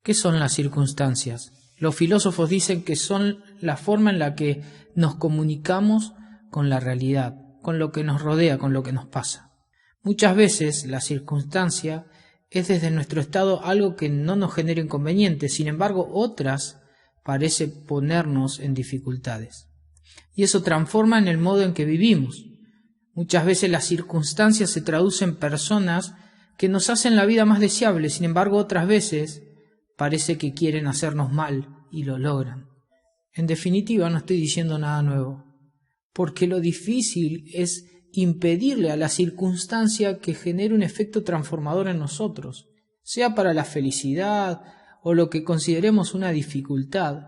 ¿Qué son las circunstancias? Los filósofos dicen que son la forma en la que nos comunicamos con la realidad, con lo que nos rodea, con lo que nos pasa. Muchas veces la circunstancia es desde nuestro estado algo que no nos genera inconvenientes, sin embargo otras parece ponernos en dificultades. Y eso transforma en el modo en que vivimos. Muchas veces las circunstancias se traducen en personas que nos hacen la vida más deseable, sin embargo otras veces parece que quieren hacernos mal y lo logran. En definitiva, no estoy diciendo nada nuevo, porque lo difícil es impedirle a la circunstancia que genere un efecto transformador en nosotros, sea para la felicidad o lo que consideremos una dificultad.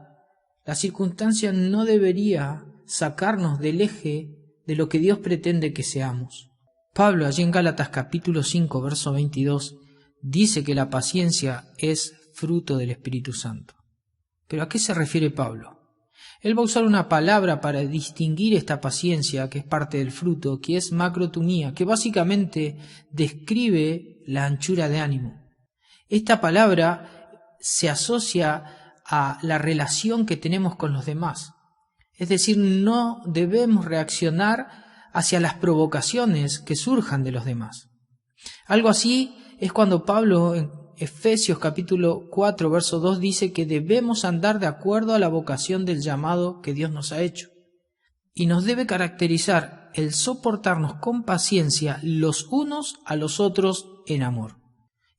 La circunstancia no debería sacarnos del eje de lo que Dios pretende que seamos. Pablo, allí en Gálatas capítulo 5, verso 22, dice que la paciencia es fruto del Espíritu Santo. ¿Pero a qué se refiere Pablo? Él va a usar una palabra para distinguir esta paciencia que es parte del fruto, que es macrotumía, que básicamente describe la anchura de ánimo. Esta palabra se asocia a la relación que tenemos con los demás. Es decir, no debemos reaccionar hacia las provocaciones que surjan de los demás. Algo así es cuando Pablo en Efesios capítulo 4, verso 2 dice que debemos andar de acuerdo a la vocación del llamado que Dios nos ha hecho. Y nos debe caracterizar el soportarnos con paciencia los unos a los otros en amor.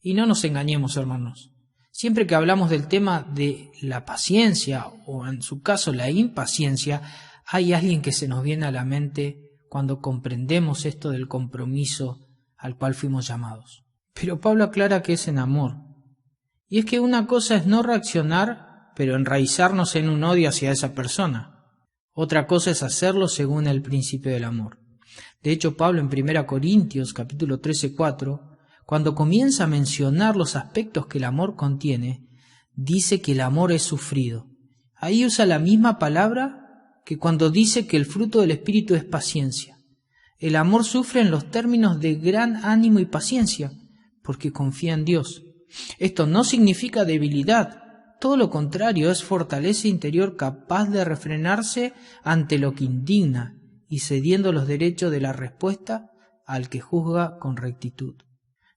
Y no nos engañemos, hermanos. Siempre que hablamos del tema de la paciencia, o en su caso la impaciencia, hay alguien que se nos viene a la mente cuando comprendemos esto del compromiso al cual fuimos llamados. Pero Pablo aclara que es en amor. Y es que una cosa es no reaccionar, pero enraizarnos en un odio hacia esa persona. Otra cosa es hacerlo según el principio del amor. De hecho, Pablo en 1 Corintios capítulo 13, 4, cuando comienza a mencionar los aspectos que el amor contiene, dice que el amor es sufrido. Ahí usa la misma palabra que cuando dice que el fruto del Espíritu es paciencia. El amor sufre en los términos de gran ánimo y paciencia, porque confía en Dios. Esto no significa debilidad, todo lo contrario, es fortaleza interior capaz de refrenarse ante lo que indigna y cediendo los derechos de la respuesta al que juzga con rectitud.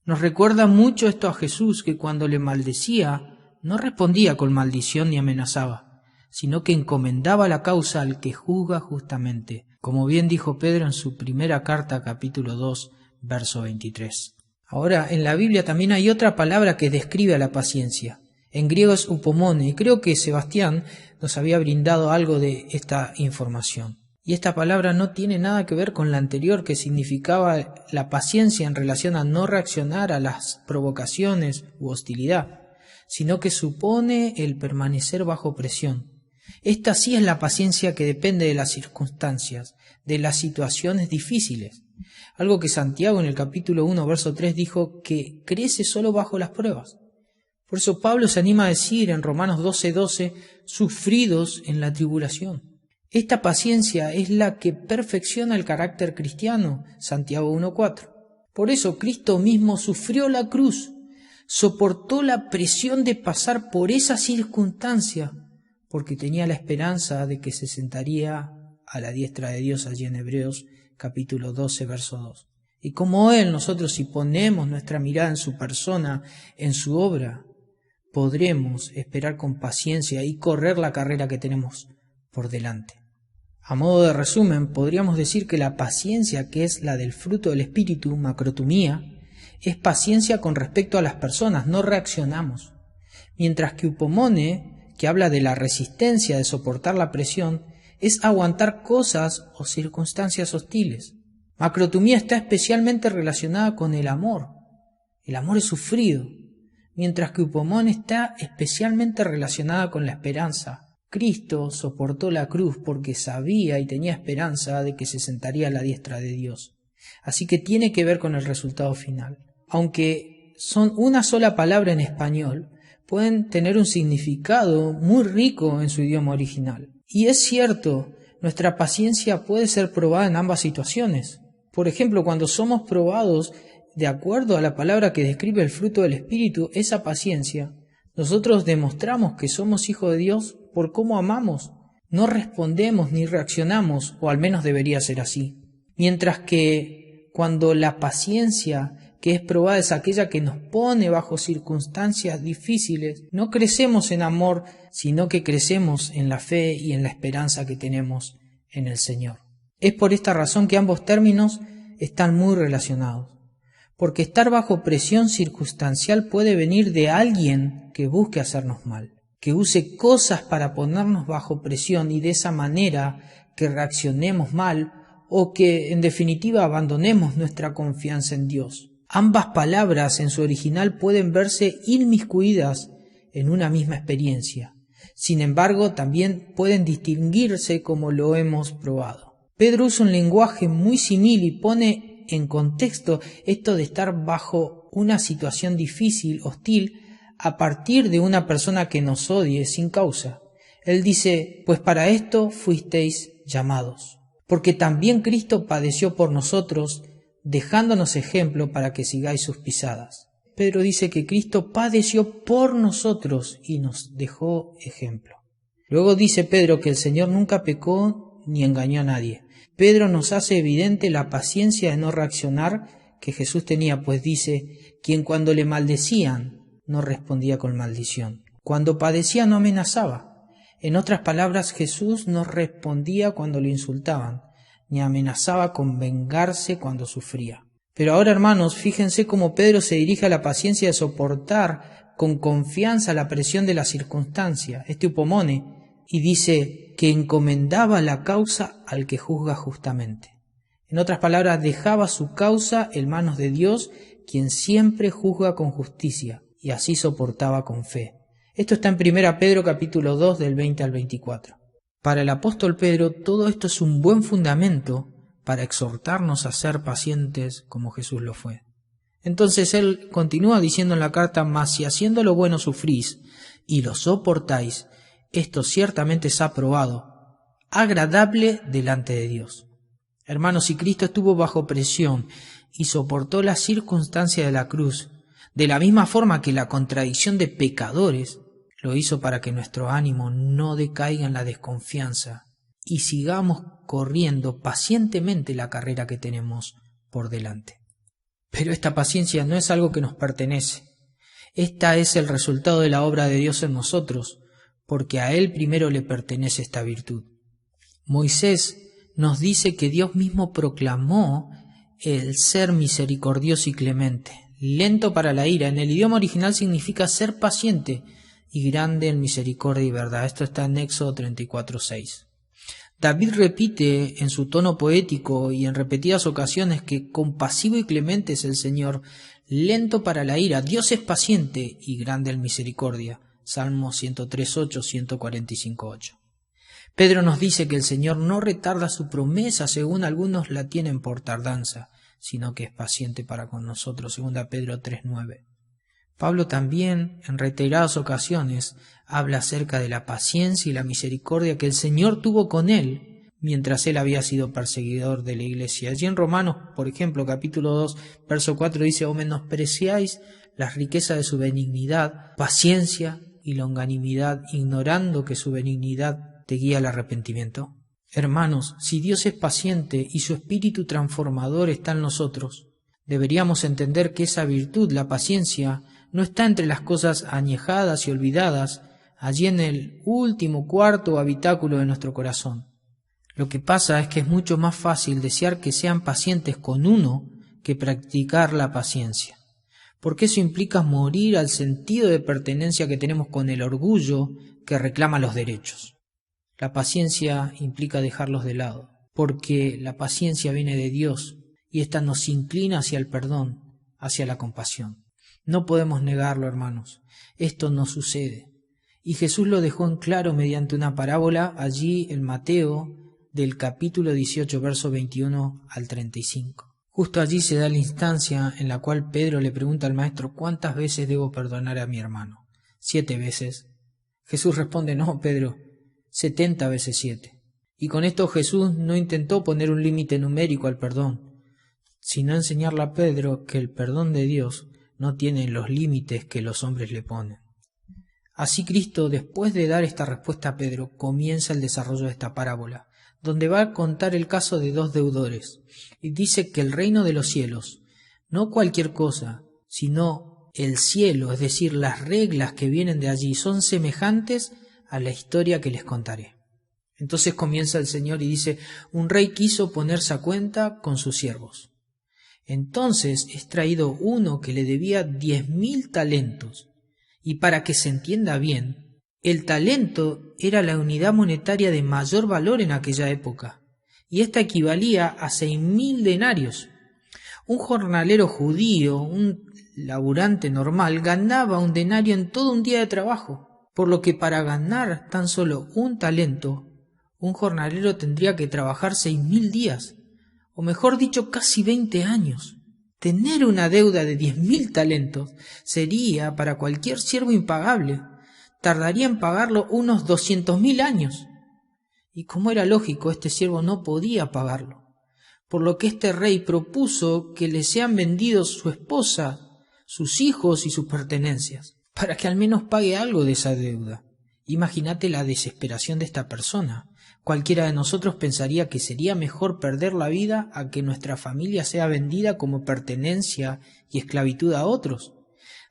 Nos recuerda mucho esto a Jesús, que cuando le maldecía, no respondía con maldición ni amenazaba, sino que encomendaba la causa al que juzga justamente, como bien dijo Pedro en su primera carta, capítulo 2, verso 23. Ahora, en la Biblia también hay otra palabra que describe a la paciencia. En griego es upomone, y creo que Sebastián nos había brindado algo de esta información. Y esta palabra no tiene nada que ver con la anterior, que significaba la paciencia en relación a no reaccionar a las provocaciones u hostilidad, sino que supone el permanecer bajo presión. Esta sí es la paciencia que depende de las circunstancias, de las situaciones difíciles. Algo que Santiago en el capítulo 1, verso 3 dijo que crece solo bajo las pruebas. Por eso Pablo se anima a decir en Romanos 12:12, sufridos en la tribulación. Esta paciencia es la que perfecciona el carácter cristiano, Santiago 1:4. Por eso Cristo mismo sufrió la cruz, soportó la presión de pasar por esa circunstancia, porque tenía la esperanza de que se sentaría a la diestra de Dios allí en Hebreos capítulo 12, verso 2. Y como Él, nosotros si ponemos nuestra mirada en su persona, en su obra, podremos esperar con paciencia y correr la carrera que tenemos por delante. A modo de resumen, podríamos decir que la paciencia, que es la del fruto del Espíritu, macrotumía, es paciencia con respecto a las personas, no reaccionamos. Mientras que upomone, que habla de la resistencia de soportar la presión, es aguantar cosas o circunstancias hostiles. Macrotumía está especialmente relacionada con el amor. El amor es sufrido, mientras que upomone está especialmente relacionada con la esperanza. Cristo soportó la cruz porque sabía y tenía esperanza de que se sentaría a la diestra de Dios. Así que tiene que ver con el resultado final. Aunque son una sola palabra en español, pueden tener un significado muy rico en su idioma original. Y es cierto, nuestra paciencia puede ser probada en ambas situaciones. Por ejemplo, cuando somos probados de acuerdo a la palabra que describe el fruto del Espíritu, esa paciencia Nosotros demostramos que somos hijos de Dios por cómo amamos. No respondemos ni reaccionamos, o al menos debería ser así. Mientras que cuando la paciencia que es probada es aquella que nos pone bajo circunstancias difíciles, no crecemos en amor, sino que crecemos en la fe y en la esperanza que tenemos en el Señor. Es por esta razón que ambos términos están muy relacionados. Porque estar bajo presión circunstancial puede venir de alguien que busque hacernos mal, que use cosas para ponernos bajo presión y de esa manera que reaccionemos mal o que en definitiva abandonemos nuestra confianza en Dios. Ambas palabras en su original pueden verse inmiscuidas en una misma experiencia. Sin embargo, también pueden distinguirse como lo hemos probado. Pedro usa un lenguaje muy simil y pone en contexto esto de estar bajo una situación difícil, hostil, a partir de una persona que nos odie sin causa. Él dice, pues para esto fuisteis llamados, porque también Cristo padeció por nosotros, dejándonos ejemplo para que sigáis sus pisadas. Pedro dice que Cristo padeció por nosotros y nos dejó ejemplo. Luego dice Pedro que el Señor nunca pecó ni engañó a nadie. Pedro nos hace evidente la paciencia de no reaccionar que Jesús tenía, pues dice, quien cuando le maldecían no respondía con maldición. Cuando padecía no amenazaba. En otras palabras, Jesús no respondía cuando lo insultaban, ni amenazaba con vengarse cuando sufría. Pero ahora, hermanos, fíjense cómo Pedro se dirige a la paciencia de soportar con confianza la presión de la circunstancia, este upomone, y dice que encomendaba la causa al que juzga justamente. En otras palabras, dejaba su causa en manos de Dios, quien siempre juzga con justicia, y así soportaba con fe. Esto está en 1 Pedro capítulo 2 del 20 al 24. Para el apóstol Pedro todo esto es un buen fundamento para exhortarnos a ser pacientes como Jesús lo fue. Entonces él continúa diciendo en la carta, mas si haciendo lo bueno sufrís y lo soportáis, esto ciertamente es aprobado, agradable delante de Dios. Hermanos, si Cristo estuvo bajo presión y soportó la circunstancia de la cruz, de la misma forma que la contradicción de pecadores, lo hizo para que nuestro ánimo no decaiga en la desconfianza y sigamos corriendo pacientemente la carrera que tenemos por delante. Pero esta paciencia no es algo que nos pertenece. Esta es el resultado de la obra de Dios en nosotros, porque a Él primero le pertenece esta virtud. Moisés nos dice que Dios mismo proclamó el ser misericordioso y clemente, lento para la ira. En el idioma original significa ser paciente y grande en misericordia y verdad. Esto está en Éxodo 34:6. David repite en su tono poético y en repetidas ocasiones que compasivo y clemente es el Señor, lento para la ira. Dios es paciente y grande en misericordia. Salmo 103:8, 145:8. Pedro nos dice que el Señor no retarda su promesa, según algunos la tienen por tardanza, sino que es paciente para con nosotros, según Pedro 3:9. Pablo también, en reiteradas ocasiones, habla acerca de la paciencia y la misericordia que el Señor tuvo con él, mientras él había sido perseguidor de la iglesia. Allí en Romanos, por ejemplo, capítulo 2, verso 4, dice, o menospreciáis las riquezas de su benignidad, paciencia y longanimidad, ignorando que su benignidad te guía al arrepentimiento. Hermanos, si Dios es paciente y su espíritu transformador está en nosotros, deberíamos entender que esa virtud, la paciencia, no está entre las cosas añejadas y olvidadas, allí en el último cuarto habitáculo de nuestro corazón. Lo que pasa es que es mucho más fácil desear que sean pacientes con uno que practicar la paciencia, porque eso implica morir al sentido de pertenencia que tenemos con el orgullo que reclama los derechos. La paciencia implica dejarlos de lado, porque la paciencia viene de Dios y ésta nos inclina hacia el perdón, hacia la compasión. No podemos negarlo, hermanos. Esto no sucede. Y Jesús lo dejó en claro mediante una parábola allí en Mateo del capítulo 18, verso 21 al 35. Justo allí se da la instancia en la cual Pedro le pregunta al maestro, ¿cuántas veces debo perdonar a mi hermano? 7 veces. Jesús responde, no, Pedro, 70 veces 7. Y con esto Jesús no intentó poner un límite numérico al perdón, sino enseñarle a Pedro que el perdón de Dios no tiene los límites que los hombres le ponen. Así Cristo, después de dar esta respuesta a Pedro, comienza el desarrollo de esta parábola, donde va a contar el caso de dos deudores, y dice que el reino de los cielos, no cualquier cosa, sino el cielo, es decir, las reglas que vienen de allí, son semejantes a la historia que les contaré. Entonces comienza el Señor y dice: un rey quiso ponerse a cuenta con sus siervos. Entonces es traído uno que le debía 10.000 talentos. Y para que se entienda bien, el talento era la unidad monetaria de mayor valor en aquella época, y esta equivalía a 6.000 denarios. Un jornalero judío, un laburante normal, ganaba un denario en todo un día de trabajo, por lo que para ganar tan solo un talento, un jornalero tendría que trabajar 6.000 días, o mejor dicho, casi 20 años. Tener una deuda de 10.000 talentos sería para cualquier siervo impagable. Tardaría en pagarlo unos 200.000 años. Y como era lógico, este siervo no podía pagarlo, por lo que este rey propuso que le sean vendidos su esposa, sus hijos y sus pertenencias, para que al menos pague algo de esa deuda. Imagínate la desesperación de esta persona. Cualquiera de nosotros pensaría que sería mejor perder la vida a que nuestra familia sea vendida como pertenencia y esclavitud a otros.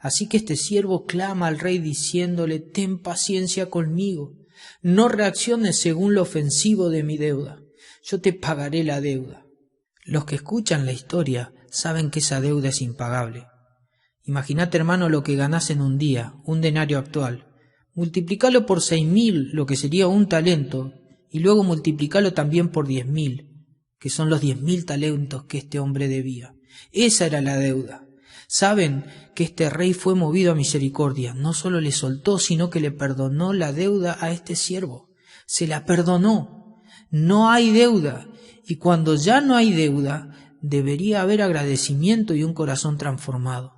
Así que este siervo clama al rey diciéndole: ten paciencia conmigo, no reacciones según lo ofensivo de mi deuda, yo te pagaré la deuda. Los que escuchan la historia saben que esa deuda es impagable. Imagínate, hermano, lo que ganás en un día, un denario actual. Multiplicalo por 6.000, lo que sería un talento, y luego multiplicalo también por 10.000, que son los 10.000 talentos que este hombre debía. Esa era la deuda. Saben que este rey fue movido a misericordia. No solo le soltó, sino que le perdonó la deuda a este siervo. Se la perdonó. No hay deuda. Y cuando ya no hay deuda, debería haber agradecimiento y un corazón transformado.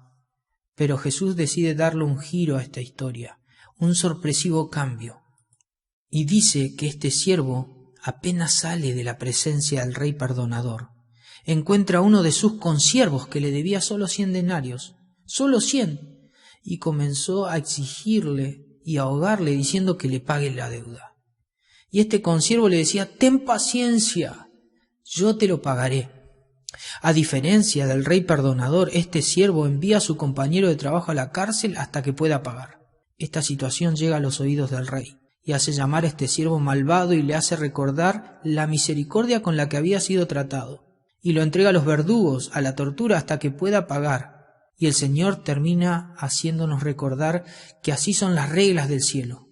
Pero Jesús decide darle un giro a esta historia, un sorpresivo cambio. Y dice que este siervo apenas sale de la presencia del rey perdonador, encuentra a uno de sus consiervos que le debía solo 100 denarios, solo 100, y comenzó a exigirle y a ahogarle diciendo que le pague la deuda. Y este consiervo le decía: ten paciencia, yo te lo pagaré. A diferencia del rey perdonador, este siervo envía a su compañero de trabajo a la cárcel hasta que pueda pagar. Esta situación llega a los oídos del rey y hace llamar a este siervo malvado y le hace recordar la misericordia con la que había sido tratado, y lo entrega a los verdugos, a la tortura, hasta que pueda pagar. Y el Señor termina haciéndonos recordar que así son las reglas del cielo,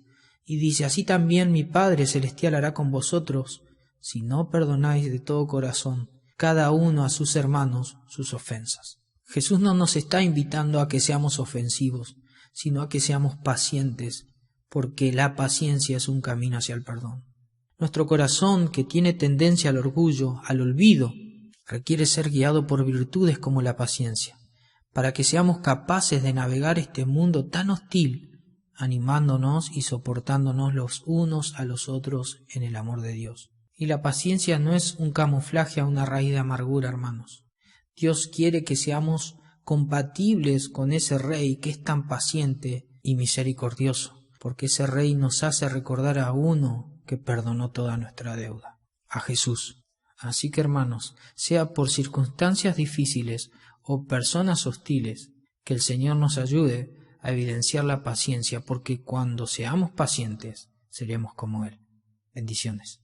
y dice: así también mi Padre Celestial hará con vosotros, si no perdonáis de todo corazón cada uno a sus hermanos sus ofensas. Jesús no nos está invitando a que seamos ofensivos, sino a que seamos pacientes, porque la paciencia es un camino hacia el perdón. Nuestro corazón, que tiene tendencia al orgullo, al olvido, requiere ser guiado por virtudes como la paciencia, para que seamos capaces de navegar este mundo tan hostil, animándonos y soportándonos los unos a los otros en el amor de Dios. Y la paciencia no es un camuflaje a una raíz de amargura, hermanos. Dios quiere que seamos compatibles con ese Rey que es tan paciente y misericordioso, porque ese Rey nos hace recordar a uno que perdonó toda nuestra deuda, a Jesús. Así que, hermanos, sea por circunstancias difíciles o personas hostiles, que el Señor nos ayude a evidenciar la paciencia, porque cuando seamos pacientes, seremos como Él. Bendiciones.